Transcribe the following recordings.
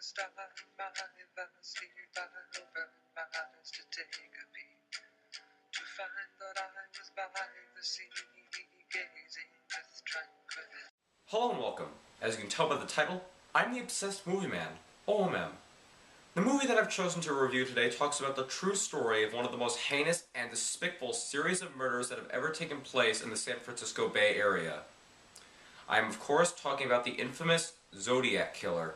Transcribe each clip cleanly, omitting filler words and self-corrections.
first time I sleep, I opened my eyes to take a peek, to find that I was by the sea, gazing with tranquility. Hello and welcome. As you can tell by the title, I'm the obsessed movie man, O.M.M. The movie that I've chosen to review today talks about the true story of one of the most heinous and despicable series of murders that have ever taken place in the San Francisco Bay Area. I am of course talking about the infamous Zodiac Killer,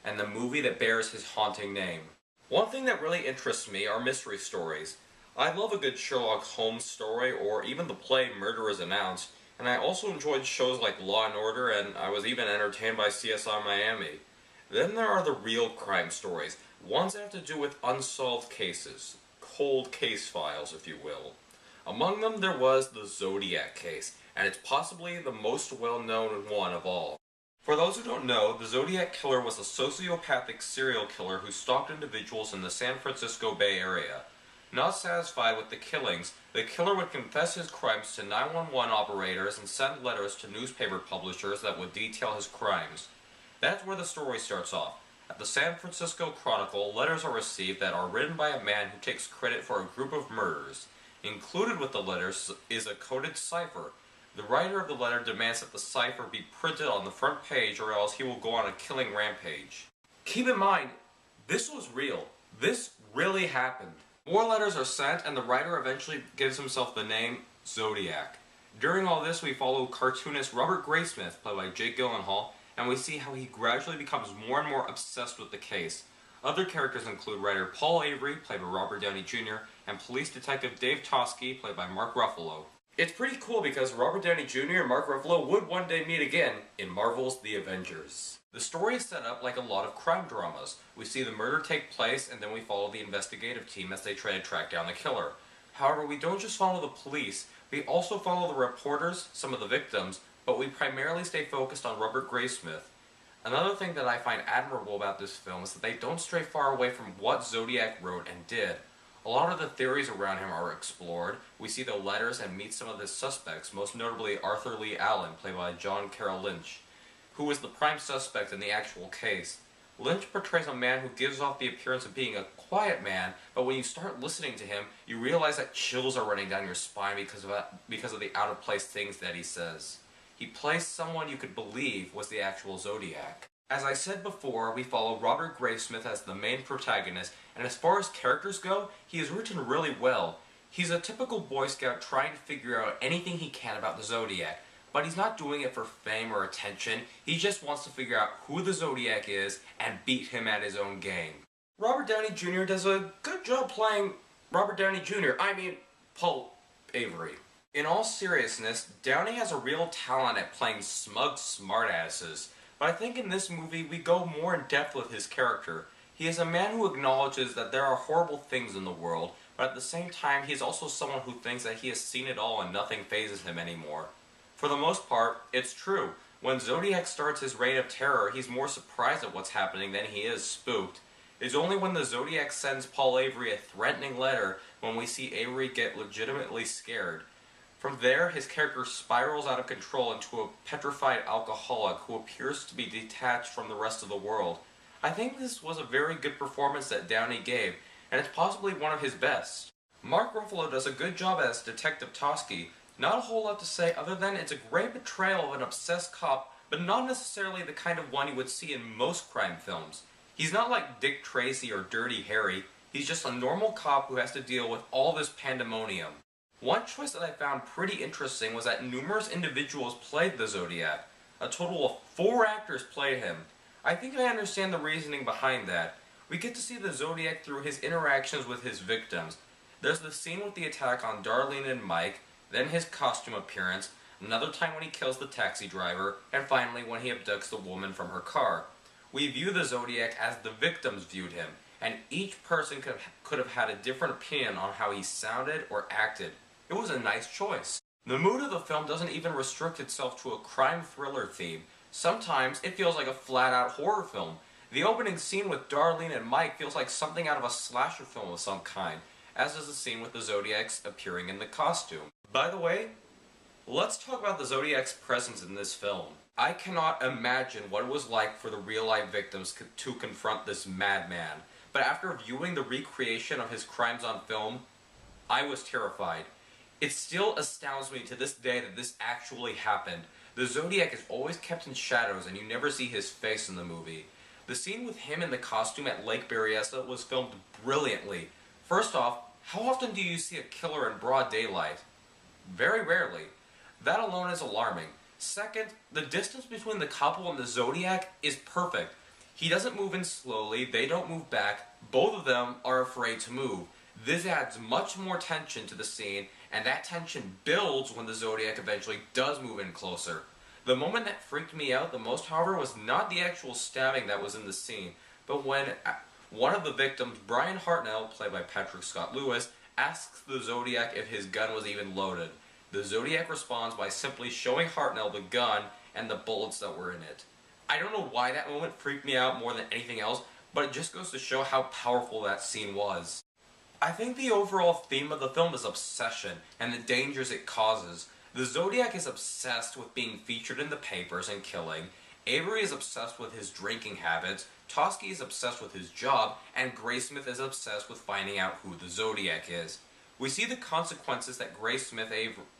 and the movie that bears his haunting name. One thing that really interests me are mystery stories. I love a good Sherlock Holmes story, or even the play Murder is Announced, and I also enjoyed shows like Law and Order, and I was even entertained by CSI Miami. Then there are the real crime stories, ones that have to do with unsolved cases, cold case files if you will. Among them there was the Zodiac case, and it's possibly the most well-known one of all. For those who don't know, the Zodiac Killer was a sociopathic serial killer who stalked individuals in the San Francisco Bay Area. Not satisfied with the killings, the killer would confess his crimes to 911 operators and send letters to newspaper publishers that would detail his crimes. That's where the story starts off. At the San Francisco Chronicle, letters are received that are written by a man who takes credit for a group of murders. Included with the letters is a coded cipher. The writer of the letter demands that the cipher be printed on the front page or else he will go on a killing rampage. Keep in mind, this was real. This really happened. More letters are sent and the writer eventually gives himself the name Zodiac. During all this we follow cartoonist Robert Graysmith, played by Jake Gyllenhaal, and we see how he gradually becomes more and more obsessed with the case. Other characters include writer Paul Avery, played by Robert Downey Jr., and police detective Dave Toschi, played by Mark Ruffalo. It's pretty cool because Robert Downey Jr. and Mark Ruffalo would one day meet again in Marvel's The Avengers. The story is set up like a lot of crime dramas. We see the murder take place and then we follow the investigative team as they try to track down the killer. However, we don't just follow the police, we also follow the reporters, some of the victims, but we primarily stay focused on Robert Graysmith. Another thing that I find admirable about this film is that they don't stray far away from what Zodiac wrote and did. A lot of the theories around him are explored. We see the letters and meet some of his suspects, most notably Arthur Lee Allen, played by John Carroll Lynch, who was the prime suspect in the actual case. Lynch portrays a man who gives off the appearance of being a quiet man, but when you start listening to him, you realize that chills are running down your spine because of the out-of-place things that he says. He plays someone you could believe was the actual Zodiac. As I said before, we follow Robert Graysmith as the main protagonist, and as far as characters go, he is written really well. He's a typical Boy Scout trying to figure out anything he can about the Zodiac, but he's not doing it for fame or attention. He just wants to figure out who the Zodiac is and beat him at his own game. Robert Downey Jr. does a good job playing Robert Downey Jr. Paul Avery. In all seriousness, Downey has a real talent at playing smug smartasses. But I think in this movie we go more in depth with his character. He is a man who acknowledges that there are horrible things in the world, but at the same time he is also someone who thinks that he has seen it all and nothing phases him anymore. For the most part, it's true. When Zodiac starts his reign of terror, he's more surprised at what's happening than he is spooked. It's only when the Zodiac sends Paul Avery a threatening letter when we see Avery get legitimately scared. From there, his character spirals out of control into a petrified alcoholic who appears to be detached from the rest of the world. I think this was a very good performance that Downey gave, and it's possibly one of his best. Mark Ruffalo does a good job as Detective Toschi. Not a whole lot to say other than it's a great portrayal of an obsessed cop, but not necessarily the kind of one you would see in most crime films. He's not like Dick Tracy or Dirty Harry, he's just a normal cop who has to deal with all this pandemonium. One choice that I found pretty interesting was that numerous individuals played the Zodiac. A total of 4 actors played him. I think I understand the reasoning behind that. We get to see the Zodiac through his interactions with his victims. There's the scene with the attack on Darlene and Mike, then his costume appearance, another time when he kills the taxi driver, and finally when he abducts the woman from her car. We view the Zodiac as the victims viewed him, and each person could have had a different opinion on how he sounded or acted. It was a nice choice. The mood of the film doesn't even restrict itself to a crime thriller theme. Sometimes it feels like a flat-out horror film. The opening scene with Darlene and Mike feels like something out of a slasher film of some kind, as does the scene with the Zodiacs appearing in the costume. By the way, let's talk about the Zodiac's presence in this film. I cannot imagine what it was like for the real-life victims to confront this madman, but after viewing the recreation of his crimes on film, I was terrified. It still astounds me to this day that this actually happened. The Zodiac is always kept in shadows and you never see his face in the movie. The scene with him in the costume at Lake Berryessa was filmed brilliantly. First off, how often do you see a killer in broad daylight? Very rarely. That alone is alarming. Second, the distance between the couple and the Zodiac is perfect. He doesn't move in slowly, they don't move back, both of them are afraid to move. This adds much more tension to the scene, and that tension builds when the Zodiac eventually does move in closer. The moment that freaked me out the most, however, was not the actual stabbing that was in the scene, but when one of the victims, Brian Hartnell, played by Patrick Scott Lewis, asks the Zodiac if his gun was even loaded. The Zodiac responds by simply showing Hartnell the gun and the bullets that were in it. I don't know why that moment freaked me out more than anything else, but it just goes to show how powerful that scene was. I think the overall theme of the film is obsession and the dangers it causes. The Zodiac is obsessed with being featured in the papers and killing, Avery is obsessed with his drinking habits, Toschi is obsessed with his job, and Graysmith is obsessed with finding out who the Zodiac is. We see the consequences that Graysmith,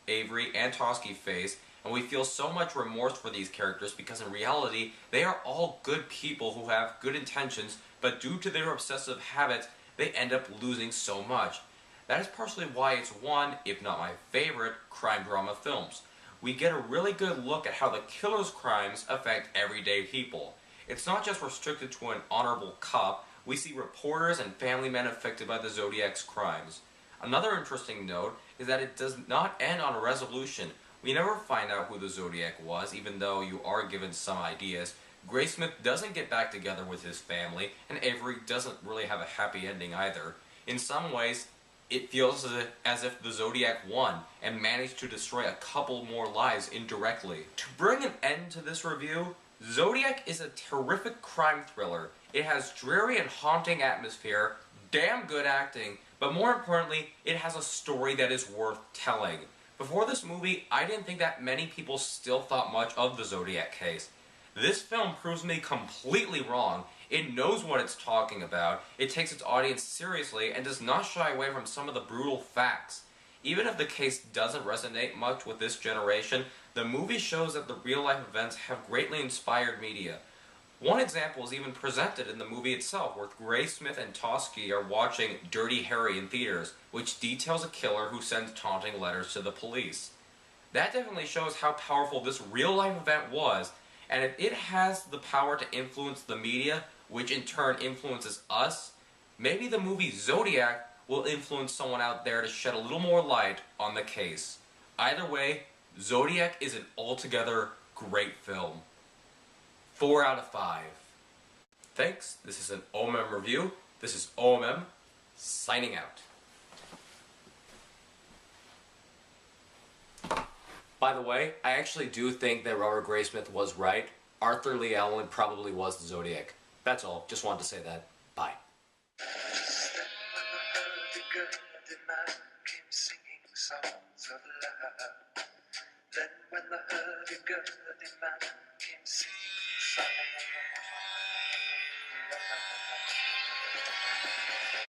Avery, and Toschi face, and we feel so much remorse for these characters because in reality, they are all good people who have good intentions, but due to their obsessive habits, they end up losing so much. That is partially why it's one, if not my favorite, crime drama films. We get a really good look at how the killer's crimes affect everyday people. It's not just restricted to an honorable cop, we see reporters and family men affected by the Zodiac's crimes. Another interesting note is that it does not end on a resolution. We never find out who the Zodiac was, even though you are given some ideas. Graysmith doesn't get back together with his family, and Avery doesn't really have a happy ending either. In some ways, it feels as if the Zodiac won, and managed to destroy a couple more lives indirectly. To bring an end to this review, Zodiac is a terrific crime thriller. It has dreary and haunting atmosphere, damn good acting, but more importantly, it has a story that is worth telling. Before this movie, I didn't think that many people still thought much of the Zodiac case. This film proves me completely wrong. It knows what it's talking about, it takes its audience seriously, and does not shy away from some of the brutal facts. Even if the case doesn't resonate much with this generation, the movie shows that the real-life events have greatly inspired media. One example is even presented in the movie itself, where Graysmith and Toschi are watching Dirty Harry in theaters, which details a killer who sends taunting letters to the police. That definitely shows how powerful this real-life event was, and if it has the power to influence the media, which in turn influences us, maybe the movie Zodiac will influence someone out there to shed a little more light on the case. Either way, Zodiac is an altogether great film. 4 out of 5. Thanks, this is an O.M.M review. This is O.M.M, signing out. By the way, I actually do think that Robert Graysmith was right. Arthur Lee Allen probably was the Zodiac. That's all. Just wanted to say that. Bye. Then when the hurdy-gurdy man came singing songs